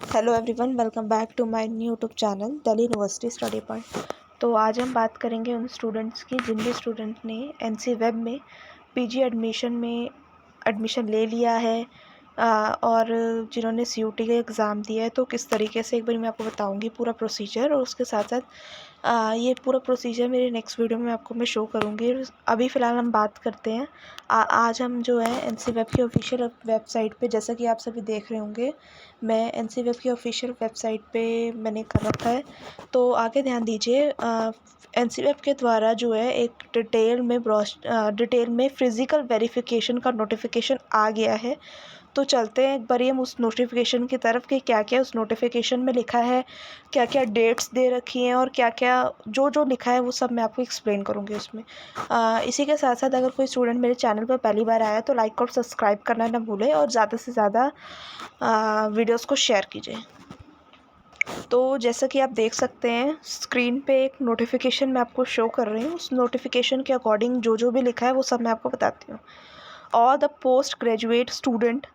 Hello everyone, welcome back to my new YouTube channel Delhi University Study Point. तो आज हम बात करेंगे उन स्टूडेंट्स की जिन भी स्टूडेंट ने एनसी वेब में पीजी एडमिशन में एडमिशन ले लिया है और जिन्होंने सीयूटी का एग्ज़ाम दिया है। तो किस तरीके से एक बार मैं आपको बताऊंगी पूरा प्रोसीजर, और उसके साथ साथ ये पूरा प्रोसीजर मेरे नेक्स्ट वीडियो में आपको मैं शो करूँगी। अभी फ़िलहाल हम बात करते हैं आज हम जो है एनसी वेब की ऑफिशियल वेबसाइट पे, जैसा कि आप सभी देख रहे होंगे मैं एनसी वेब की ऑफिशियल वेबसाइट पे मैंने कर रखा है। तो आगे ध्यान दीजिए, एनसी वेब के द्वारा जो है एक डिटेल में फिज़िकल वेरिफिकेशन का नोटिफिकेशन आ गया है। तो चलते हैं एक बार हम उस नोटिफिकेशन की तरफ कि क्या क्या उस नोटिफिकेशन में लिखा है, क्या क्या डेट्स दे रखी हैं और क्या क्या जो जो लिखा है वो सब मैं आपको एक्सप्लेन करूँगी उसमें। इसी के साथ साथ अगर कोई स्टूडेंट मेरे चैनल पर पहली बार आया तो लाइक और सब्सक्राइब करना ना भूलें और ज़्यादा से ज़्यादा वीडियोस को शेयर कीजिए। तो जैसा कि आप देख सकते हैं स्क्रीन पे एक नोटिफिकेशन मैं आपको शो कर रही हूँ। उस नोटिफिकेशन के अकॉर्डिंग जो जो भी लिखा है वो सब मैं आपको बताती हूँ। All the post graduate student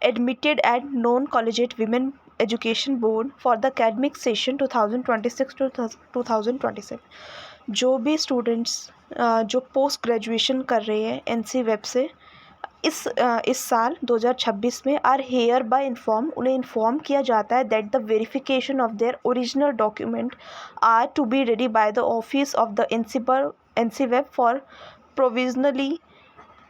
admitted at known collegiate women education board for the academic session 2026 to 2027। जो भी स्टूडेंट्स जो पोस्ट ग्रेजुएशन कर रहे हैं एनसी वेब से इस साल 2026 में आर हेयर बाय इन्फॉर्म, उन्हें इन्फॉर्म किया जाता है that the verification of their original document are to be ready by the office of the NCWEB for provisionally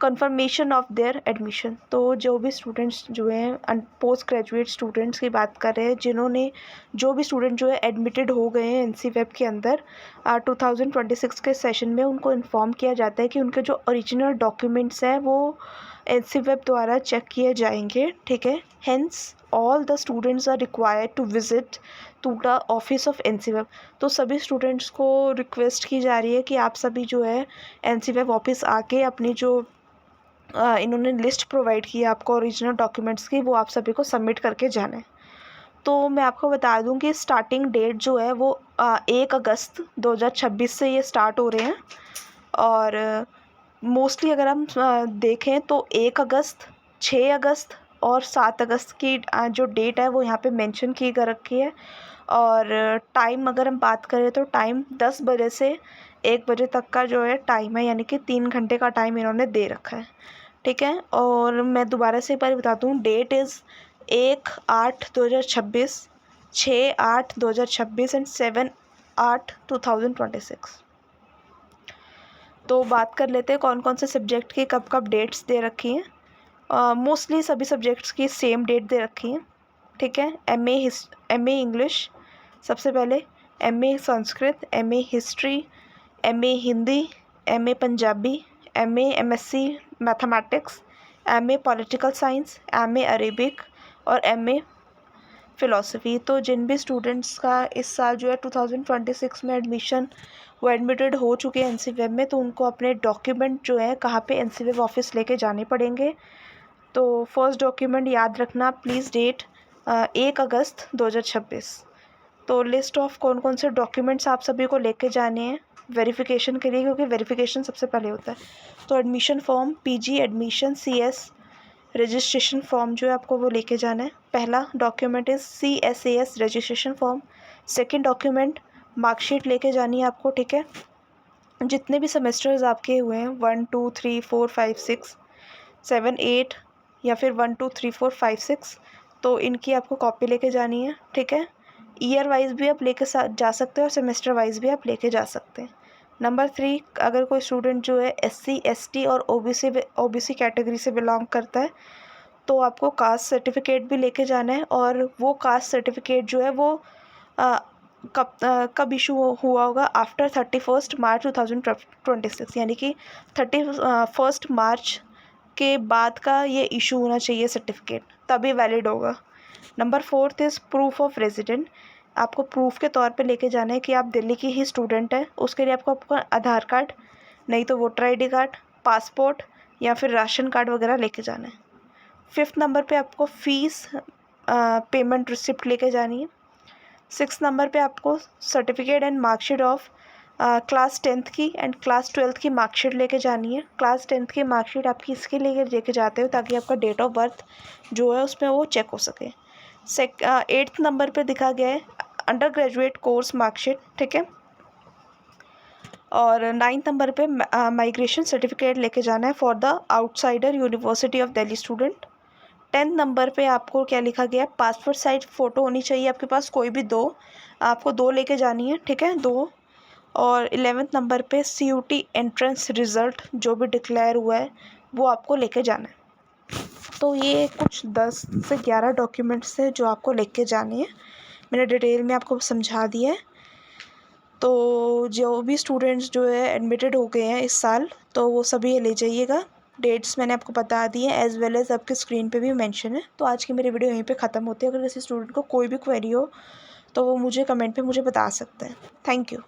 confirmation of their admission. तो जो भी स्टूडेंट्स जो हैं पोस्ट ग्रेजुएट स्टूडेंट्स की बात कर रहे हैं, जिन्होंने जो भी स्टूडेंट जो है एडमिटेड हो गए हैं एनसी वेब के अंदर 2026 के सेशन में, उनको इन्फॉर्म किया जाता है कि उनके जो ओरिजिनल डॉक्यूमेंट्स हैं वो एनसी वेब द्वारा चेक किए जाएंगे। ठीक है, hence all the students are required to visit to the office of NCWEB. तो सभी स्टूडेंट्स को रिक्वेस्ट की जा रही है कि आप सभी जो है एनसी वेब ऑफिस आके अपनी जो इन्होंने लिस्ट प्रोवाइड की है आपको ओरिजिनल डॉक्यूमेंट्स की, वो आप सभी को सबमिट करके जाना है। तो मैं आपको बता दूं कि स्टार्टिंग डेट जो है वो 1 अगस्त 2026 से ये स्टार्ट हो रहे हैं। और मोस्टली अगर हम देखें तो 1 अगस्त, 6 अगस्त और 7 अगस्त की जो डेट है वो यहाँ पे मेंशन की कर रखी है। और टाइम अगर हम बात करें तो टाइम 10 बजे से 1 बजे तक का जो है टाइम है, यानी कि 3 घंटे का टाइम इन्होंने दे रखा है। ठीक है, और मैं दोबारा से एक बार बता दूँ, डेट इज़ 1/8/2026, 6/8/2026 एंड 7/8/2026। तो बात कर लेते हैं कौन कौन से सब्जेक्ट की कब कब डेट्स दे रखी हैं। मोस्टली सभी सब्जेक्ट्स की सेम डेट दे रखी हैं। ठीक है, एमए इंग्लिश सबसे पहले, MA Sanskrit, MA history, MA Hindi, MA Punjabi, MSc mathematics, MA political science, MA Arabic और एमए फ़िलासफ़ी। तो जिन भी स्टूडेंट्स का इस साल जो है 2026 में एडमिशन वो एडमिटेड हो चुके हैं एनसी वेब में, तो उनको अपने डॉक्यूमेंट जो है कहाँ पे एनसी वेब ऑफिस लेके जाने पड़ेंगे। तो फर्स्ट डॉक्यूमेंट याद रखना प्लीज़, डेट 1 अगस्त 2026। तो लिस्ट ऑफ कौन कौन से डॉक्यूमेंट्स आप सभी को लेके जाने हैं वेरिफिकेशन के लिए, क्योंकि वेरिफिकेशन सबसे पहले होता है। तो admission form, PG admission CS registration form जो है आपको वो लेके जाना है। पहला document is CSAS registration form. Second document marksheet लेके जानी है आपको। ठीक है, जितने भी सेमेस्टर्स आपके हुए हैं 1 2 3 4 5 6 7 8 या फिर 1 2 3 4 5 6, तो इनकी आपको कॉपी लेके जानी है। ठीक है, ईयर वाइज भी आप लेके जा सकते हैं और सेमेस्टर वाइज भी आप लेके जा सकते हैं। नंबर 3, अगर कोई स्टूडेंट जो है SC ST और OBC कैटेगरी से बिलोंग करता है तो आपको कास्ट सर्टिफिकेट भी लेके जाना है। और वो कास्ट सर्टिफिकेट जो है वो कब इशू हुआ होगा, आफ्टर 31 मार्च 2026, यानी कि 31 मार्च के बाद का ये इशू होना चाहिए सर्टिफिकेट, तभी वैलिड होगा। Number 4 is proof of resident. आपको प्रूफ के तौर पे लेके जाना है कि आप दिल्ली की ही स्टूडेंट है। उसके लिए आपको आपका आधार कार्ड, नहीं तो वोटर ID कार्ड, पासपोर्ट या फिर राशन कार्ड वगैरह लेके जाना है। 5th नंबर पे आपको फ़ीस पेमेंट रिसिप्ट लेके जानी है। 6th नंबर पे आपको certificate and marksheet of class 10th की एंड क्लास 12th की मार्कशीट लेके जानी है। क्लास 10th की मार्कशीट आपकी इसके लिए लेके जाते हो ताकि आपका डेट ऑफ बर्थ जो है उसमें वो चेक हो सके। 8th नंबर पे दिखा गया है अंडर ग्रेजुएट कोर्स मार्कशीट, ठीक है। और 9th नंबर पे माइग्रेशन सर्टिफिकेट लेके जाना है for the outsider university of Delhi student. 10th number पे आपको क्या लिखा गया है, पासपोर्ट साइज फ़ोटो होनी चाहिए आपके पास, कोई भी दो, आपको 2 लेके जानी है, ठीक है, 2। और 11th नंबर पे CUT एंट्रेंस रिज़ल्ट जो भी डिक्लेयर हुआ है वो आपको लेके जाना है। तो ये कुछ 10 से 11 डॉक्यूमेंट्स हैं जो आपको लेके जाने हैं। मैंने डिटेल में आपको समझा दिया है। तो जो भी स्टूडेंट्स जो है एडमिटेड हो गए हैं इस साल, तो वो सभी ये ले जाइएगा। डेट्स मैंने आपको बता दी है, एज़ वेल एज़ आपके स्क्रीन पे भी मेंशन है। तो आज की मेरी वीडियो यहीं पे ख़त्म होती है। अगर किसी स्टूडेंट को कोई भी क्वेरी हो तो वो मुझे कमेंट पे मुझे बता सकते हैं। Thank you.